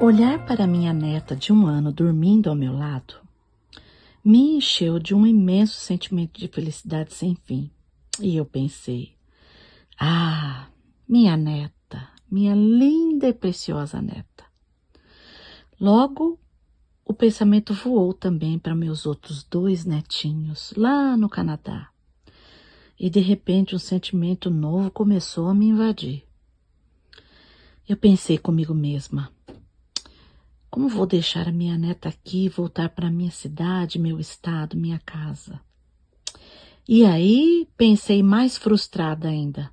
Olhar para minha neta de 1 ano dormindo ao meu lado me encheu de um imenso sentimento de felicidade sem fim. E eu pensei, minha neta, minha linda e preciosa neta. Logo, o pensamento voou também para meus outros 2 netinhos, lá no Canadá. E de repente um sentimento novo começou a me invadir. Eu pensei comigo mesma, como vou deixar a minha neta aqui e voltar para minha cidade, meu estado, minha casa? E aí pensei mais frustrada ainda.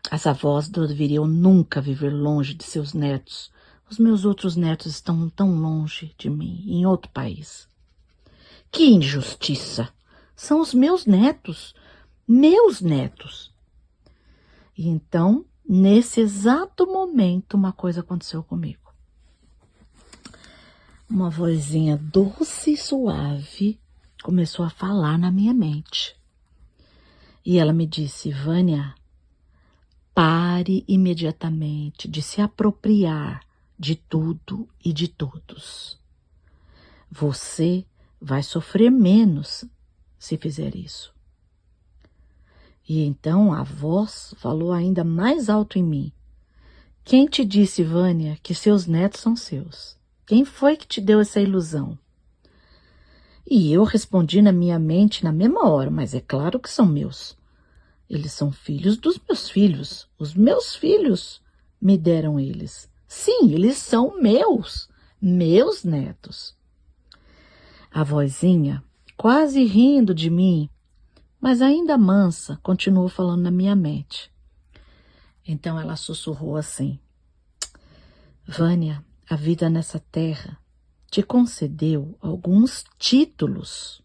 As avós não deveriam nunca viver longe de seus netos. Os meus outros netos estão tão longe de mim, em outro país. Que injustiça! São os meus netos, meus netos. E então, nesse exato momento, uma coisa aconteceu comigo. Uma vozinha doce e suave começou a falar na minha mente. E ela me disse, Vânia, pare imediatamente de se apropriar de tudo e de todos. Você vai sofrer menos se fizer isso. E então a voz falou ainda mais alto em mim. Quem te disse, Vânia, que seus netos são seus? Quem foi que te deu essa ilusão? E eu respondi na minha mente na mesma hora, mas é claro que são meus. Eles são filhos dos meus filhos. Os meus filhos me deram eles. Sim, eles são meus netos. A vozinha, quase rindo de mim, mas ainda mansa, continuou falando na minha mente. Então ela sussurrou assim, Vânia, a vida nessa terra te concedeu alguns títulos,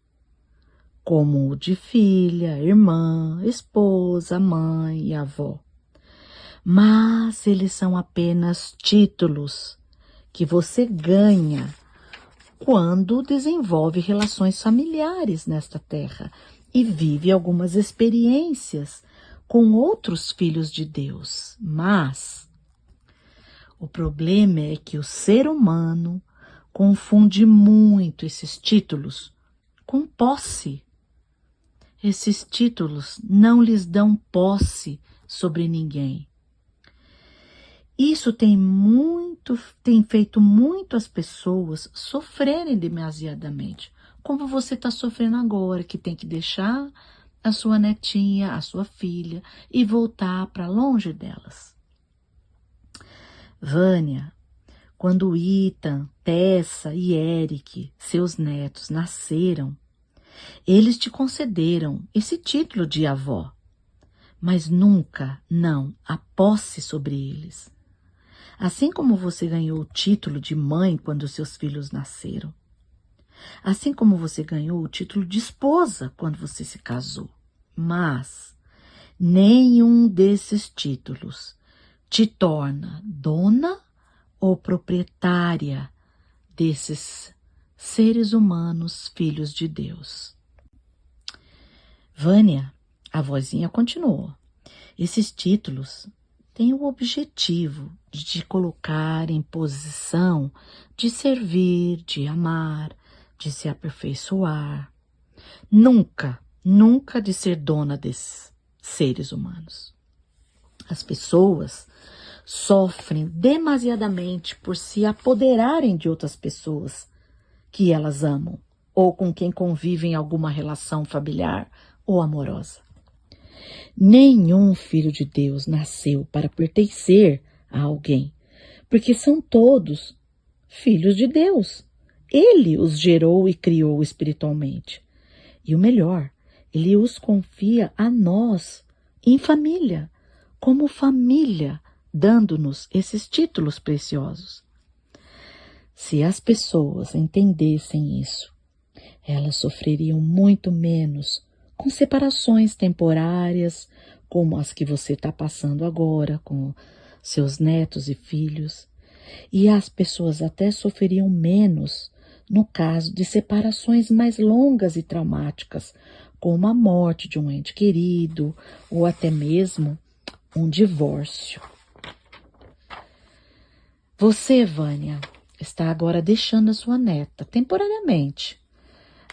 como o de filha, irmã, esposa, mãe e avó. Mas eles são apenas títulos que você ganha quando desenvolve relações familiares nesta terra e vive algumas experiências com outros filhos de Deus. Mas o problema é que o ser humano confunde muito esses títulos com posse. Esses títulos não lhes dão posse sobre ninguém. Isso tem feito muito as pessoas sofrerem demasiadamente, como você está sofrendo agora, que tem que deixar a sua netinha, a sua filha e voltar para longe delas. Vânia, quando Ethan, Tessa e Eric, seus netos, nasceram, eles te concederam esse título de avó, mas nunca, não, a posse sobre eles. Assim como você ganhou o título de mãe quando seus filhos nasceram. Assim como você ganhou o título de esposa quando você se casou. Mas nenhum desses títulos te torna dona ou proprietária desses seres humanos, filhos de Deus. Vânia, a vozinha continuou, esses títulos têm o objetivo de te colocar em posição de servir, de amar, de se aperfeiçoar. Nunca, nunca de ser dona desses seres humanos. As pessoas sofrem demasiadamente por se apoderarem de outras pessoas que elas amam ou com quem convivem em alguma relação familiar ou amorosa. Nenhum filho de Deus nasceu para pertencer a alguém, porque são todos filhos de Deus. Ele os gerou e criou espiritualmente. E o melhor, ele os confia a nós, em família, como família, dando-nos esses títulos preciosos. Se as pessoas entendessem isso, elas sofreriam muito menos com separações temporárias, como as que você está passando agora com seus netos e filhos. E as pessoas até sofreriam menos no caso de separações mais longas e traumáticas, como a morte de um ente querido ou até mesmo um divórcio. Você, Vânia, está agora deixando a sua neta temporariamente.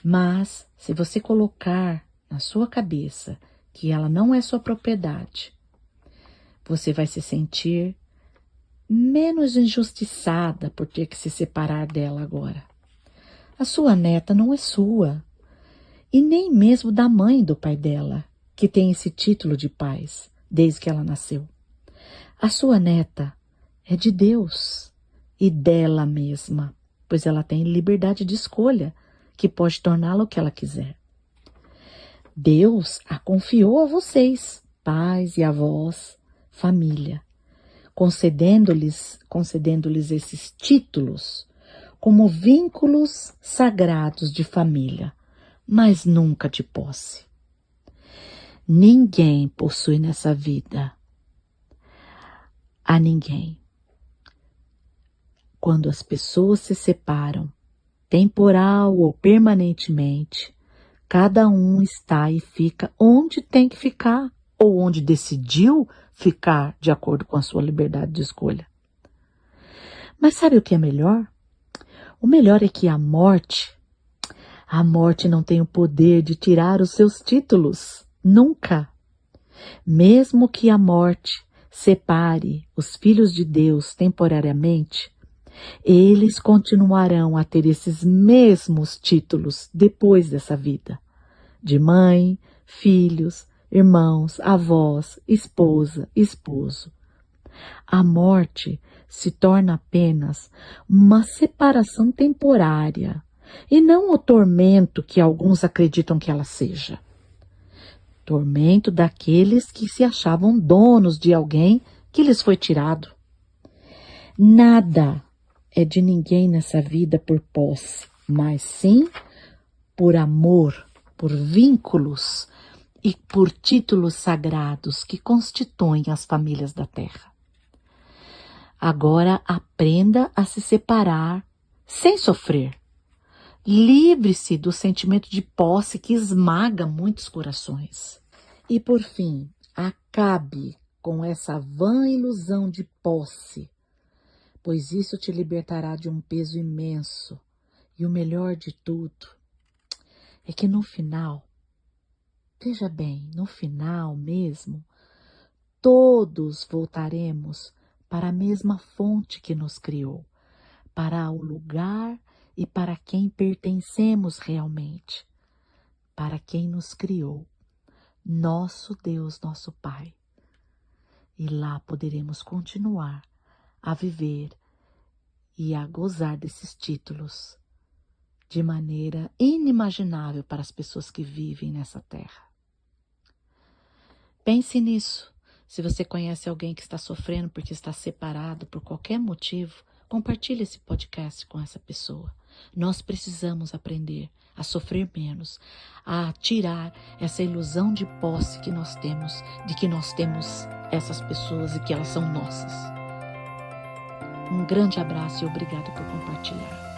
Mas se você colocar na sua cabeça que ela não é sua propriedade, você vai se sentir menos injustiçada por ter que se separar dela agora. A sua neta não é sua, e nem mesmo da mãe e do pai dela, que tem esse título de pais desde que ela nasceu. A sua neta é de Deus e dela mesma, pois ela tem liberdade de escolha, que pode torná-la o que ela quiser. Deus a confiou a vocês, pais e avós, família, concedendo-lhes esses títulos como vínculos sagrados de família, mas nunca de posse. Ninguém possui nessa vida a ninguém. Quando as pessoas se separam, temporal ou permanentemente, cada um está e fica onde tem que ficar ou onde decidiu ficar de acordo com a sua liberdade de escolha. Mas sabe o que é melhor? O melhor é que a morte não tem o poder de tirar os seus títulos, nunca. Mesmo que a morte separe os filhos de Deus temporariamente, eles continuarão a ter esses mesmos títulos depois dessa vida, de mãe, filhos, irmãos, avós, esposa, esposo. A morte se torna apenas uma separação temporária e não o tormento que alguns acreditam que ela seja. Tormento daqueles que se achavam donos de alguém que lhes foi tirado. Nada é de ninguém nessa vida por posse, mas sim por amor, por vínculos e por títulos sagrados que constituem as famílias da terra. Agora aprenda a se separar sem sofrer. Livre-se do sentimento de posse que esmaga muitos corações. E por fim, acabe com essa vã ilusão de posse, pois isso te libertará de um peso imenso. E o melhor de tudo é que no final, veja bem, no final mesmo, todos voltaremos para a mesma fonte que nos criou, para o lugar e para quem pertencemos realmente, para quem nos criou, nosso Deus, nosso Pai. E lá poderemos continuar a viver e a gozar desses títulos de maneira inimaginável para as pessoas que vivem nessa terra. Pense nisso. Se você conhece alguém que está sofrendo porque está separado por qualquer motivo, compartilhe esse podcast com essa pessoa. Nós precisamos aprender a sofrer menos, a tirar essa ilusão de posse que nós temos, de que nós temos essas pessoas e que elas são nossas. Um grande abraço e obrigado por compartilhar.